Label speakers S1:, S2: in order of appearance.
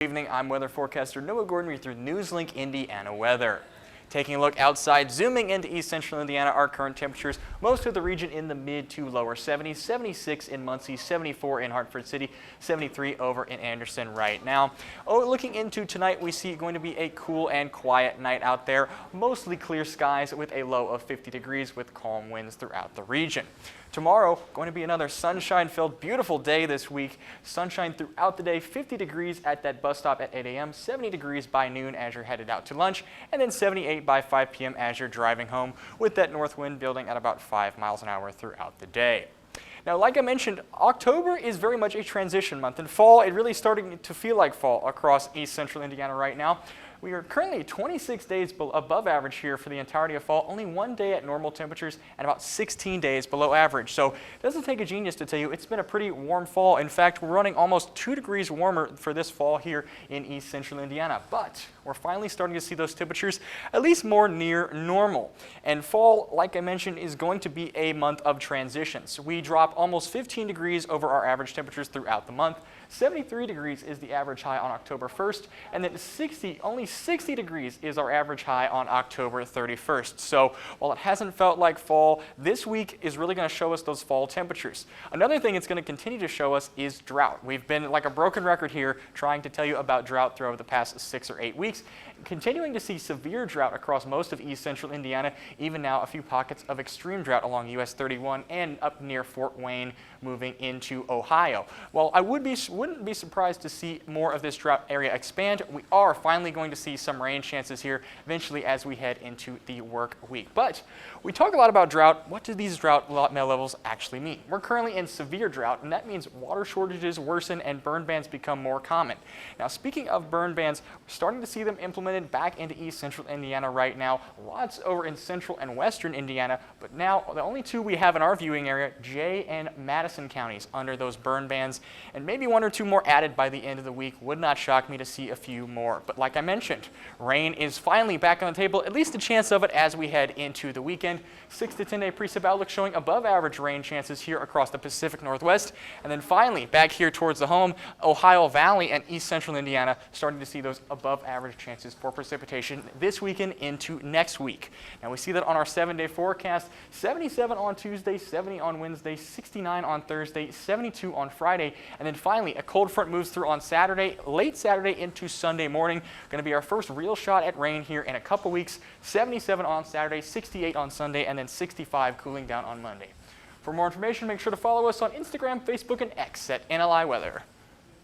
S1: Good evening, I'm weather forecaster Noah Gordon with your NewsLink Indiana weather. Taking a look outside, zooming into east central Indiana, our current temperatures, most of the region in the mid to lower 70s, 76 in Muncie, 74 in Hartford City, 73 over in Anderson right now. Looking into tonight, we see going to be a cool and quiet night out there, mostly clear skies with a low of 50 degrees with calm winds throughout the region. Tomorrow, going to be another sunshine-filled, beautiful day this week. Sunshine throughout the day, 50 degrees at that bus stop at 8 a.m., 70 degrees by noon as you're headed out to lunch, and then 78 by 5 p.m. as you're driving home, with that north wind building at about 5 miles an hour throughout the day. Now, like I mentioned, October is very much a transition month, and fall, it really starting to feel like fall across east central Indiana right now. We are currently 26 days above average here for the entirety of fall, only one day at normal temperatures and about 16 days below average. So it doesn't take a genius to tell you it's been a pretty warm fall. In fact, we're running almost 2 degrees warmer for this fall here in east central Indiana. But we're finally starting to see those temperatures at least more near normal. And fall, like I mentioned, is going to be a month of transitions. We drop almost 15 degrees over our average temperatures throughout the month. 73 degrees is the average high on October 1st, and then only 60 degrees is our average high on October 31st. So while it hasn't felt like fall, this week is really going to show us those fall temperatures. Another thing it's going to continue to show us is drought. We've been like a broken record here trying to tell you about drought throughout the past 6 or 8 weeks, continuing to see severe drought across most of east central Indiana, even now a few pockets of extreme drought along US 31 and up near Fort Wayne moving into Ohio. While I wouldn't be surprised to see more of this drought area expand, we are finally going to see some rain chances here eventually as we head into the work week. But we talk a lot about drought. What do these drought levels actually mean? We're currently in severe drought, and that means water shortages worsen and burn bans become more common. Now, speaking of burn bans, we're starting to see them implemented back into east central Indiana right now. Lots over in central and western Indiana, but now the only two we have in our viewing area, Jay and Madison counties, under those burn bans, and maybe 1 or 2 more added by the end of the week. Would not shock me to see a few more. But like I mentioned, rain is finally back on the table, at least a chance of it as we head into the weekend. 6 to 10 day precip outlook showing above average rain chances here across the Pacific Northwest. And then finally, back here towards the home, Ohio Valley and east central Indiana, starting to see those above average chances for precipitation this weekend into next week. Now we see that on our 7-day forecast, 77 on Tuesday, 70 on Wednesday, 69 on Thursday, 72 on Friday, and then finally a cold front moves through on Saturday, late Saturday into Sunday morning. Going to be our first real shot at rain here in a couple weeks. 77 on Saturday, 68 on Sunday, and then 65 cooling down on Monday. For more information, make sure to follow us on Instagram, Facebook, and X at NLI Weather.